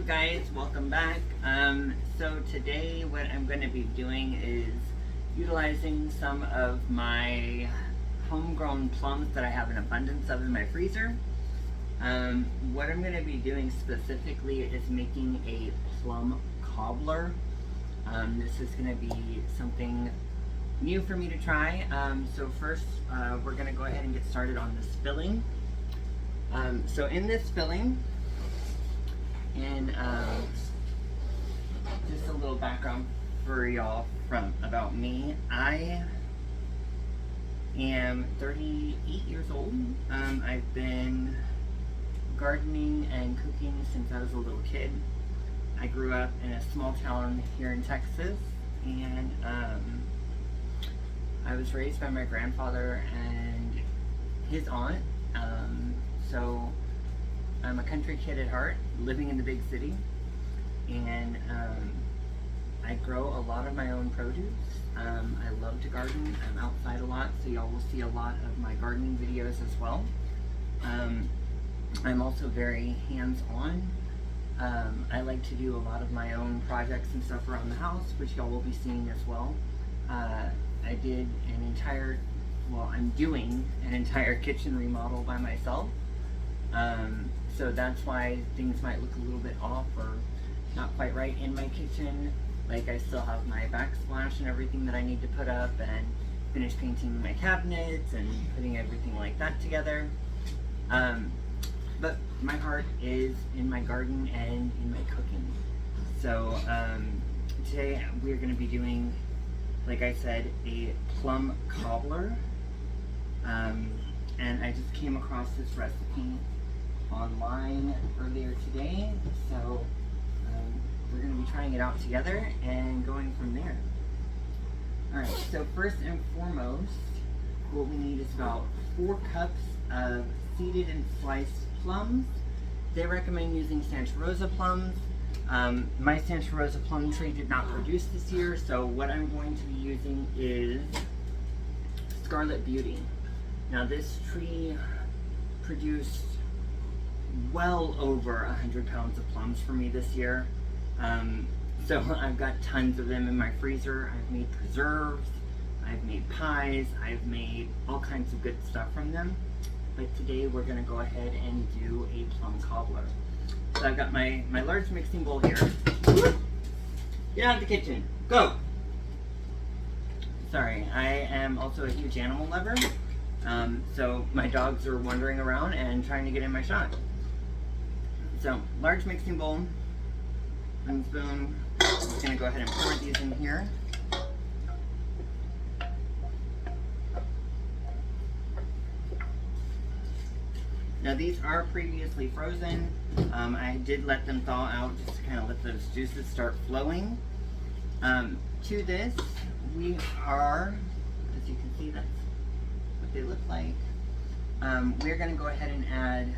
you guys, welcome back. So today what I'm going to be doing is utilizing some of my homegrown plums that I have an abundance of in my freezer. What I'm going to be doing specifically is making a plum cobbler. This is going to be something new for me to try. So first we're going to go ahead and get started on this filling. So in this filling, and just a little background for y'all about me. I am 38 years old. I've been gardening and cooking since I was a little kid. I grew up in a small town here in Texas, and I was raised by my grandfather and his aunt. So I'm a country kid at heart, living in the big city, and I grow a lot of my own produce. I love to garden. I'm outside a lot, so y'all will see a lot of my gardening videos as well. I'm also very hands-on. I like to do a lot of my own projects and stuff around the house, which y'all will be seeing as well. I did I'm doing an entire kitchen remodel by myself. So that's why things might look a little bit off or not quite right in my kitchen. Like, I still have my backsplash and everything that I need to put up, and finish painting my cabinets and putting everything like that together. But my heart is in my garden and in my cooking. So today we're going to be doing, like I said, a plum cobbler. And I just came across this recipe online earlier today, so we're going to be trying it out together and going from there. Alright, so first and foremost, what we need is about 4 cups of seeded and sliced plums. They recommend using Santa Rosa plums. My Santa Rosa plum tree did not produce this year, so what I'm going to be using is Scarlet Beauty. Now, this tree produced well over 100 pounds of plums for me this year. So I've got tons of them in my freezer. I've made preserves, I've made pies, I've made all kinds of good stuff from them. But today we're going to go ahead and do a plum cobbler. So I've got my large mixing bowl here. Get out of the kitchen. Go! Sorry, I am also a huge animal lover. So my dogs are wandering around and trying to get in my shot. So, large mixing bowl, and spoon. I'm just going to go ahead and pour these in here. Now, these are previously frozen. I did let them thaw out just to kind of let those juices start flowing. To this, we are, as you can see, that's what they look like. We're going to go ahead and add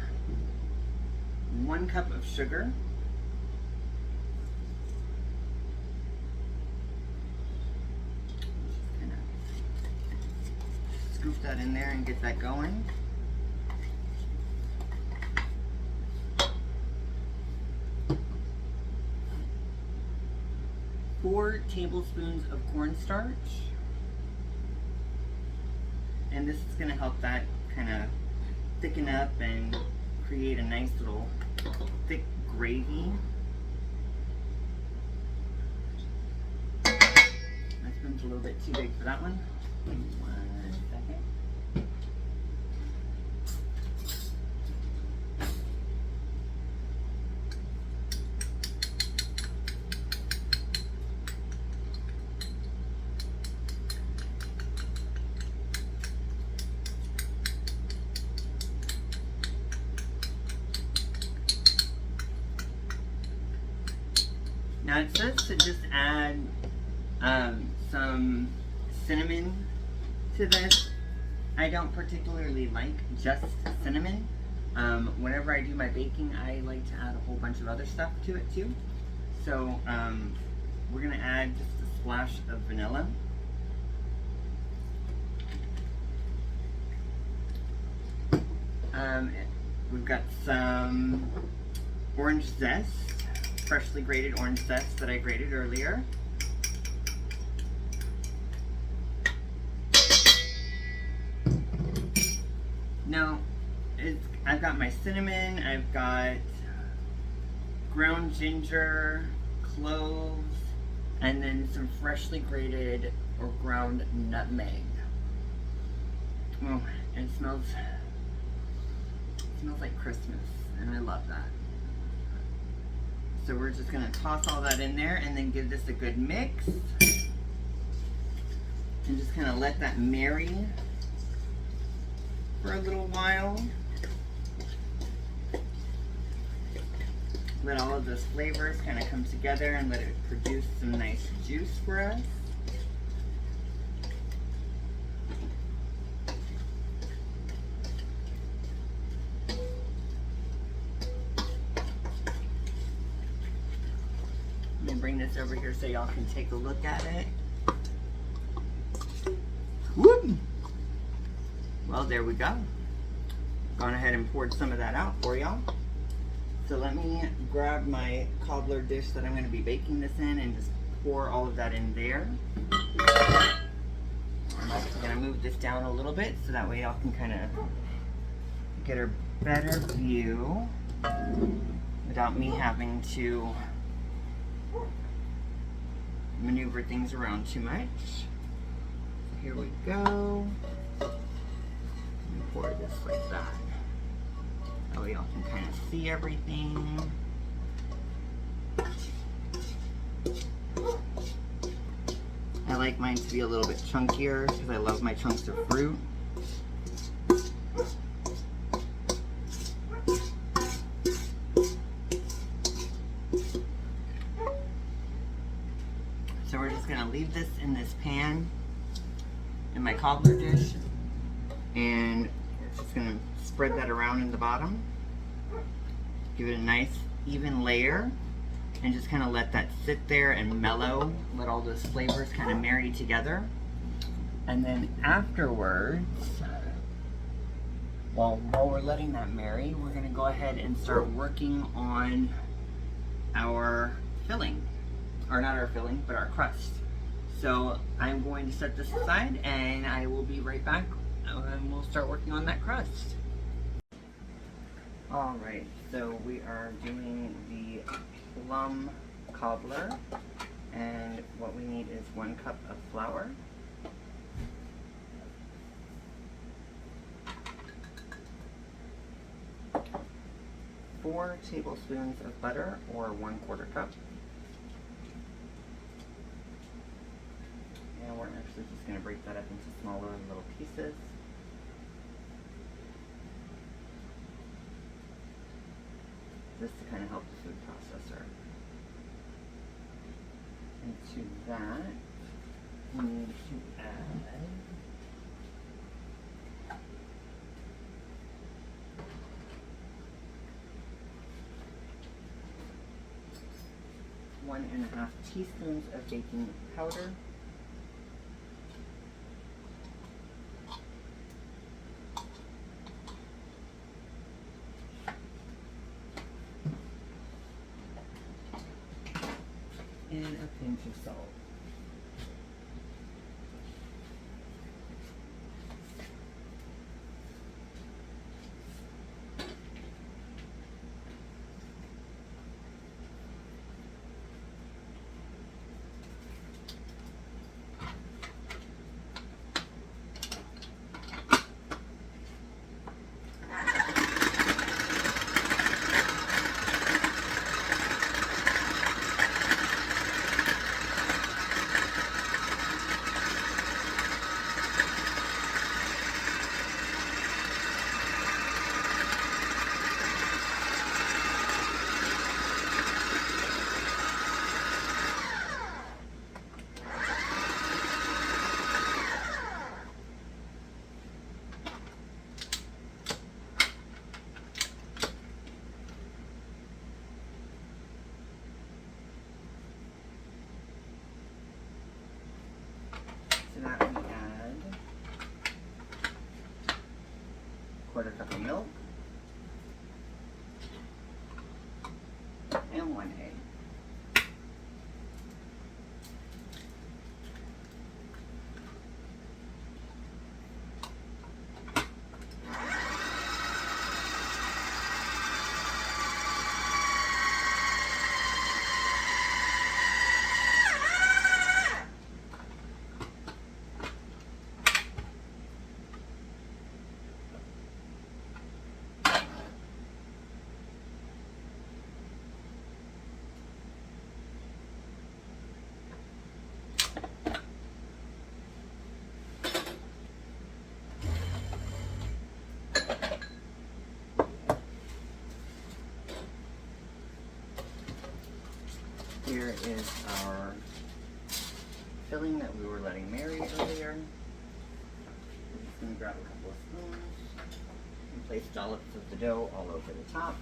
1 cup of sugar. Just kind of scoop that in there and get that going. Four tablespoons of cornstarch. And this is going to help that kind of thicken up and create a nice little thick gravy. My spoon's a little bit too big for that one. Give me 1 second. Now it says to just add some cinnamon to this. I don't particularly like just cinnamon. Whenever I do my baking, I like to add a whole bunch of other stuff to it too. So we're going to add just a splash of vanilla. We've got some orange zest. freshly grated orange zest that I grated earlier. Now, I've got my cinnamon, I've got ground ginger, cloves, and then some freshly grated or ground nutmeg. Oh, it smells like Christmas, and I love that. So we're just gonna toss all that in there and then give this a good mix. And just kind of let that marry for a little while. Let all of those flavors kind of come together and let it produce some nice juice for us. Let me bring this over here so y'all can take a look at it. Whoop! Well, there we go. Gone ahead and poured some of that out for y'all. So let me grab my cobbler dish that I'm going to be baking this in and just pour all of that in there. I'm also going to move this down a little bit so that way y'all can kind of get a better view without me having to maneuver things around too much. So here we go. Pour this like that. That way y'all can kind of see everything. I like mine to be a little bit chunkier because I love my chunks of fruit. So we're just gonna leave this in this pan in my cobbler dish, and we're just gonna spread that around in the bottom. Give it a nice even layer and just kind of let that sit there and mellow. Let all those flavors kind of marry together. And then afterwards, while we're letting that marry, we're gonna go ahead and start working on our filling. Or not our filling, but our crust. So I'm going to set this aside and I will be right back and we'll start working on that crust. Alright, so we are doing the Plum Cobbler, and what we need is 1 cup of flour, 4 tablespoons of butter, or 1/4 cup, and we're actually just going to break that up into smaller little pieces. Just to kind of help the food processor. And to that, we need to add one and a half teaspoons of baking powder, and a pinch of salt. To that we add 1/4 cup of milk and 1 egg. here is our filling that we were letting marinate earlier. We're just going to grab a couple of spoons and place dollops of the dough all over the top.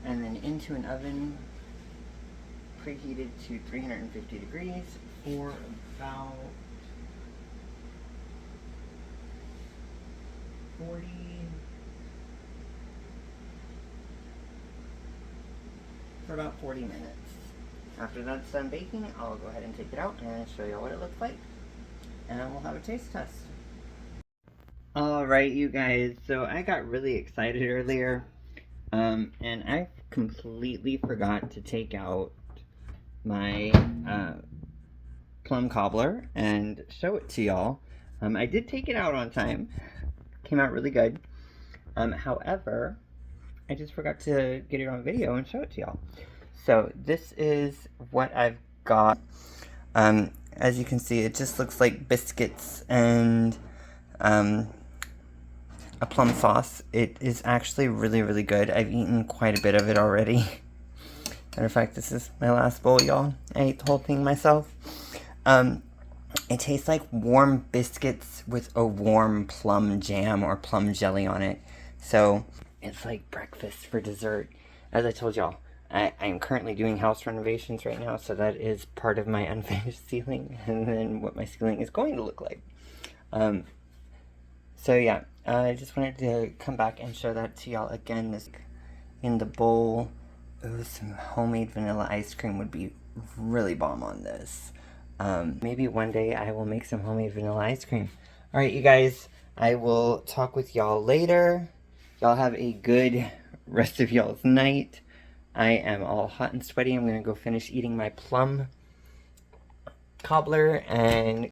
And then into an oven preheated to 350 degrees for about 40 minutes. After that's done baking, I'll go ahead and take it out and show you what it looks like, and we'll have a taste test. Alright, you guys, so I got really excited earlier, and I completely forgot to take out my Plum Cobbler and show it to y'all. I did take it out on time. Came out really good. However, I just forgot to get it on video and show it to y'all. So this is what I've got. As you can see, it just looks like biscuits and a plum sauce. It is actually really, really good. I've eaten quite a bit of it already. Matter of fact, this is my last bowl, y'all. I ate the whole thing myself. It tastes like warm biscuits with a warm plum jam or plum jelly on it. So it's like breakfast for dessert. As I told y'all, I am currently doing house renovations right now, so that is part of my unfinished ceiling, and then what my ceiling is going to look like. So yeah, I just wanted to come back and show that to y'all again. This in the bowl. Ooh, some homemade vanilla ice cream would be really bomb on this. Maybe one day I will make some homemade vanilla ice cream. Alright, you guys, I will talk with y'all later. Y'all have a good rest of y'all's night. I am all hot and sweaty. I'm going to go finish eating my plum cobbler and